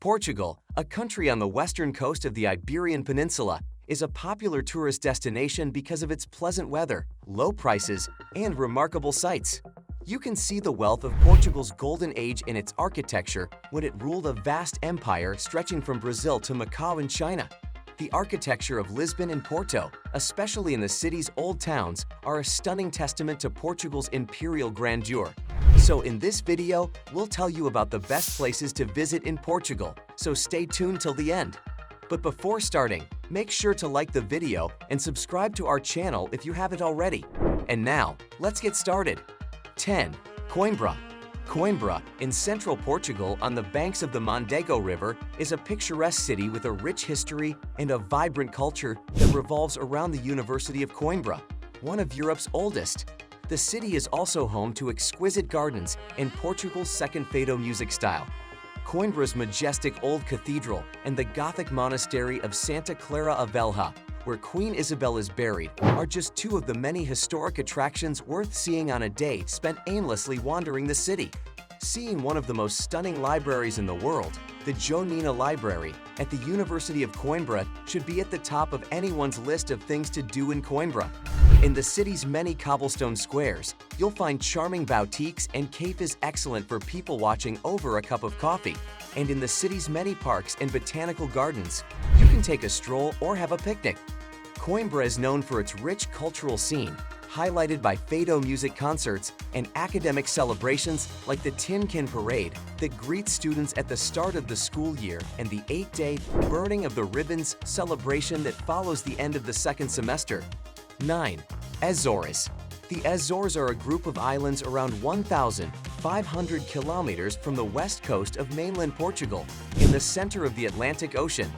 Portugal, a country on the western coast of the Iberian Peninsula, is a popular tourist destination because of its pleasant weather, low prices, and remarkable sights. You can see the wealth of Portugal's golden age in its architecture when it ruled a vast empire stretching from Brazil to Macau in China. The architecture of Lisbon and Porto, especially in the city's old towns, are a stunning testament to Portugal's imperial grandeur. So in this video, we'll tell you about the best places to visit in Portugal, so stay tuned till the end. But before starting, make sure to like the video and subscribe to our channel if you haven't already. And now, let's get started. 10. Coimbra. Coimbra, in central Portugal on the banks of the Mondego River, is a picturesque city with a rich history and a vibrant culture that revolves around the University of Coimbra, one of Europe's oldest. The city is also home to exquisite gardens and Portugal's second fado music style. Coimbra's majestic old cathedral and the Gothic monastery of Santa Clara a Velha, where Queen Isabel is buried, are just two of the many historic attractions worth seeing on a day spent aimlessly wandering the city. Seeing one of the most stunning libraries in the world, the Joanina Library at the University of Coimbra, should be at the top of anyone's list of things to do in Coimbra. In the city's many cobblestone squares, you'll find charming boutiques and cafes excellent for people watching over a cup of coffee. And in the city's many parks and botanical gardens, you can take a stroll or have a picnic. Coimbra is known for its rich cultural scene, highlighted by fado music concerts and academic celebrations like the Tin Can Parade that greets students at the start of the school year and the 8-day burning of the ribbons celebration that follows the end of the second semester. 9. Azores. The Azores are a group of islands around 1,500 kilometers from the west coast of mainland Portugal, in the center of the Atlantic Ocean.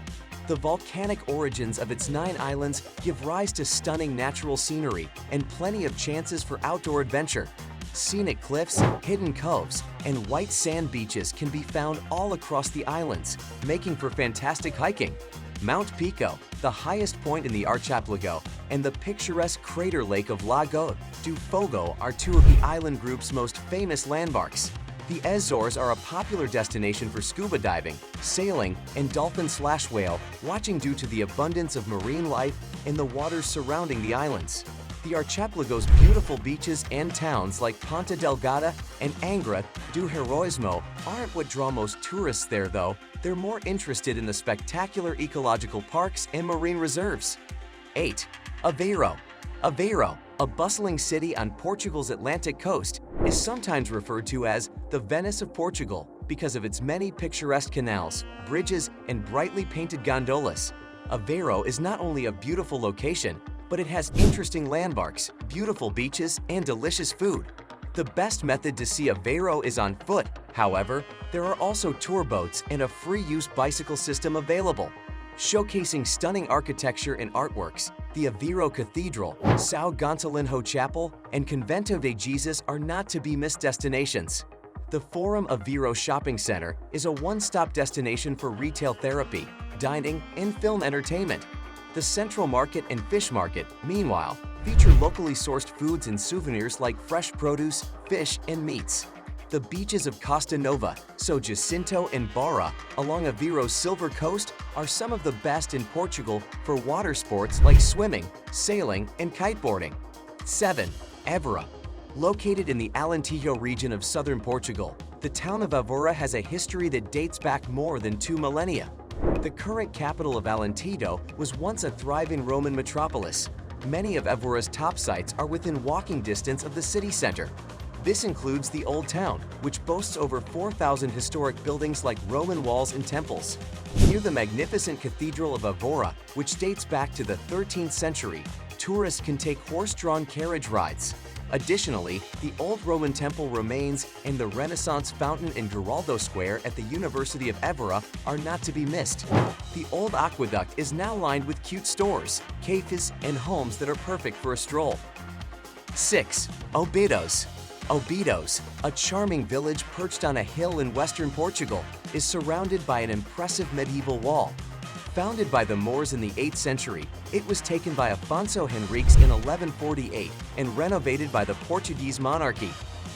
The volcanic origins of its 9 islands give rise to stunning natural scenery and plenty of chances for outdoor adventure. Scenic cliffs, hidden coves, and white sand beaches can be found all across the islands, making for fantastic hiking. Mount Pico, the highest point in the archipelago, and the picturesque crater lake of Lago do Fogo are two of the island group's most famous landmarks. The Azores are a popular destination for scuba diving, sailing, and dolphin/whale watching due to the abundance of marine life in the waters surrounding the islands. The archipelago's beautiful beaches and towns like Ponta Delgada and Angra do Heroísmo aren't what draw most tourists there, though. They're more interested in the spectacular ecological parks and marine reserves. 8. Aveiro. Aveiro, a bustling city on Portugal's Atlantic coast, is sometimes referred to as the Venice of Portugal because of its many picturesque canals, bridges, and brightly painted gondolas. Aveiro is not only a beautiful location, but it has interesting landmarks, beautiful beaches, and delicious food. The best method to see Aveiro is on foot. However, there are also tour boats and a free-use bicycle system available. Showcasing stunning architecture and artworks, the Aveiro Cathedral, São Gonçalinho Chapel, and Convento de Jesus are not to be missed destinations. The Forum Aveiro Shopping Center is a one-stop destination for retail therapy, dining, and film entertainment. The Central Market and Fish Market, meanwhile, feature locally sourced foods and souvenirs like fresh produce, fish, and meats. The beaches of Costa Nova, São Jacinto, and Barra along Aveiro's Silver Coast are some of the best in Portugal for water sports like swimming, sailing, and kiteboarding. 7. Evora. Located in the Alentejo region of southern Portugal, the town of Evora has a history that dates back more than 2 millennia. The current capital of Alentejo was once a thriving Roman metropolis. Many of Evora's top sites are within walking distance of the city center. This includes the Old Town, which boasts over 4,000 historic buildings like Roman walls and temples. Near the magnificent Cathedral of Evora, which dates back to the 13th century, tourists can take horse-drawn carriage rides. Additionally, the old Roman temple remains and the Renaissance fountain in Geraldo Square at the University of Evora are not to be missed. The old aqueduct is now lined with cute stores, cafes, and homes that are perfect for a stroll. 6. Obidos. Obidos, a charming village perched on a hill in western Portugal, is surrounded by an impressive medieval wall. Founded by the Moors in the 8th century, it was taken by Afonso Henriques in 1148 and renovated by the Portuguese monarchy.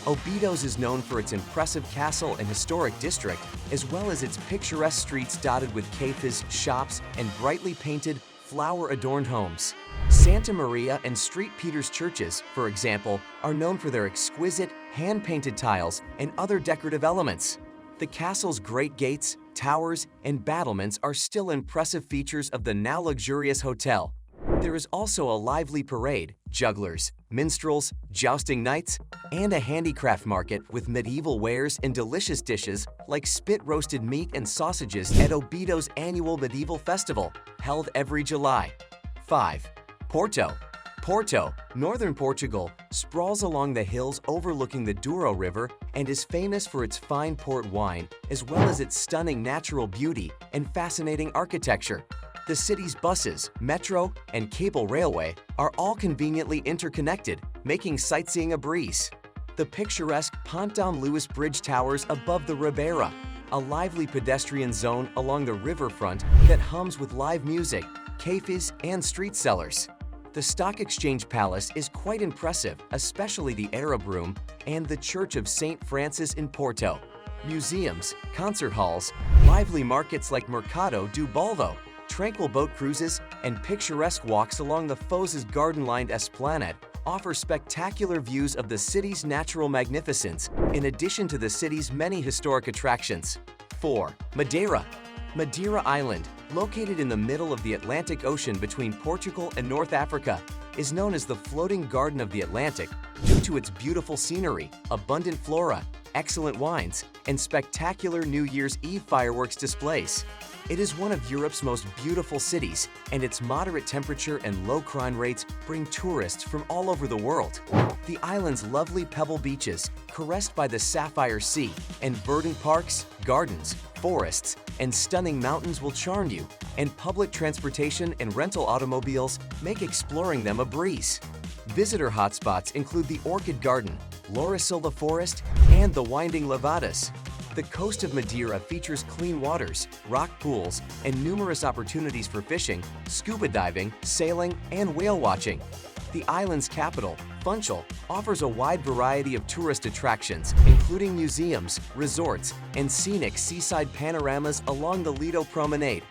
Obidos is known for its impressive castle and historic district, as well as its picturesque streets dotted with cafes, shops, and brightly painted, flower-adorned homes. Santa Maria and St. Peter's churches, for example, are known for their exquisite, hand-painted tiles and other decorative elements. The castle's great gates, towers, and battlements are still impressive features of the now luxurious hotel. There is also a lively parade, jugglers, minstrels, jousting nights, and a handicraft market with medieval wares and delicious dishes like spit-roasted meat and sausages at Obidos' annual medieval festival, held every July. 5. Porto. Porto, northern Portugal, sprawls along the hills overlooking the Douro River and is famous for its fine port wine as well as its stunning natural beauty and fascinating architecture. The city's buses, metro, and cable railway are all conveniently interconnected, making sightseeing a breeze. The picturesque Ponte Lewis Bridge towers above the Ribeira, a lively pedestrian zone along the riverfront that hums with live music, cafes, and street sellers. The Stock Exchange Palace is quite impressive, especially the Arab Room and the Church of St. Francis in Porto. Museums, concert halls, lively markets like Mercado do Bolvo, tranquil boat cruises, and picturesque walks along the Foz' garden-lined esplanade offer spectacular views of the city's natural magnificence, in addition to the city's many historic attractions. 4. Madeira. Madeira Island, located in the middle of the Atlantic Ocean between Portugal and North Africa, is known as the floating garden of the Atlantic due to its beautiful scenery, abundant flora, excellent wines, and spectacular New Year's Eve fireworks displays. It is one of Europe's most beautiful cities, and its moderate temperature and low crime rates bring tourists from all over the world. The island's lovely pebble beaches, caressed by the Sapphire Sea, and verdant parks, gardens, forests, and stunning mountains will charm you, and public transportation and rental automobiles make exploring them a breeze. Visitor hotspots include the Orchid Garden, Laurisilva Forest, and the winding Levadas. The coast of Madeira features clean waters, rock pools, and numerous opportunities for fishing, scuba diving, sailing, and whale watching. The island's capital, Funchal, offers a wide variety of tourist attractions, including museums, resorts, and scenic seaside panoramas along the Lido Promenade.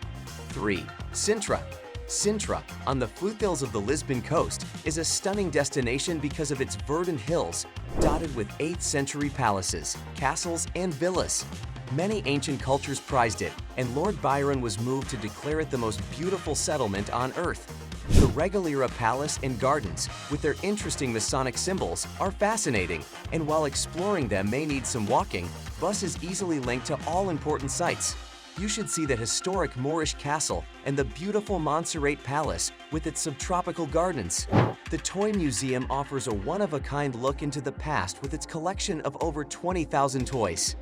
3. Sintra. Sintra, on the foothills of the Lisbon coast, is a stunning destination because of its verdant hills, dotted with 8th century palaces, castles, and villas. Many ancient cultures prized it, and Lord Byron was moved to declare it the most beautiful settlement on Earth. The Regalira Palace and gardens, with their interesting Masonic symbols, are fascinating, and while exploring them may need some walking, bus is easily linked to all important sites. You should see the historic Moorish castle and the beautiful Montserrat Palace with its subtropical gardens. The Toy Museum offers a one-of-a-kind look into the past with its collection of over 20,000 toys.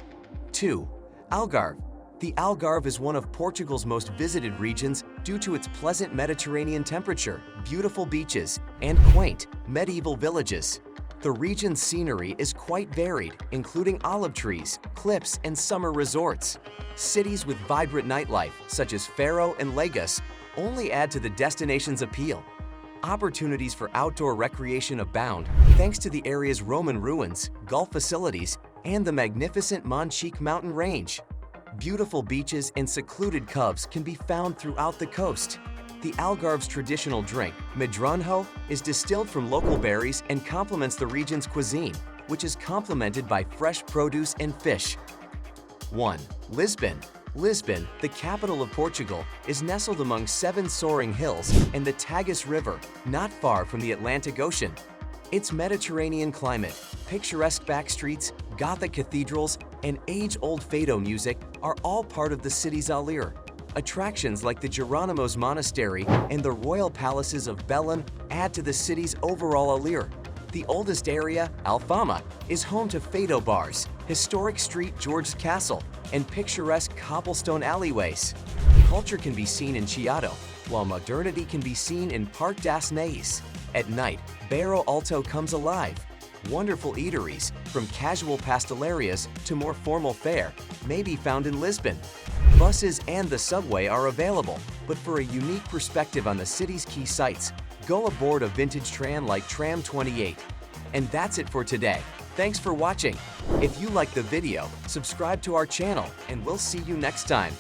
2. Algarve. The Algarve is one of Portugal's most visited regions due to its pleasant Mediterranean temperature, beautiful beaches, and quaint, medieval villages. The region's scenery is quite varied, including olive trees, cliffs, and summer resorts. Cities with vibrant nightlife, such as Faro and Lagos, only add to the destination's appeal. Opportunities for outdoor recreation abound thanks to the area's Roman ruins, golf facilities, and the magnificent Monchique mountain range. Beautiful beaches and secluded coves can be found throughout the coast. The Algarve's traditional drink, medronho, is distilled from local berries and complements the region's cuisine, which is complemented by fresh produce and fish. 1. Lisbon. Lisbon, the capital of Portugal, is nestled among 7 soaring hills and the Tagus River, not far from the Atlantic Ocean. Its Mediterranean climate, picturesque backstreets, Gothic cathedrals, and age-old fado music are all part of the city's allure. Attractions like the Geronimo's Monastery and the royal palaces of Belém add to the city's overall allure. The oldest area, Alfama, is home to fado bars, historic Street George's Castle, and picturesque cobblestone alleyways. Culture can be seen in Chiado, while modernity can be seen in Parque das Naís. At night, Bairro Alto comes alive. Wonderful eateries, from casual pastelerias to more formal fare, may be found in Lisbon. Buses and the subway are available, but for a unique perspective on the city's key sites, go aboard a vintage tram like Tram 28. And that's it for today. Thanks for watching. If you liked the video, subscribe to our channel and we'll see you next time.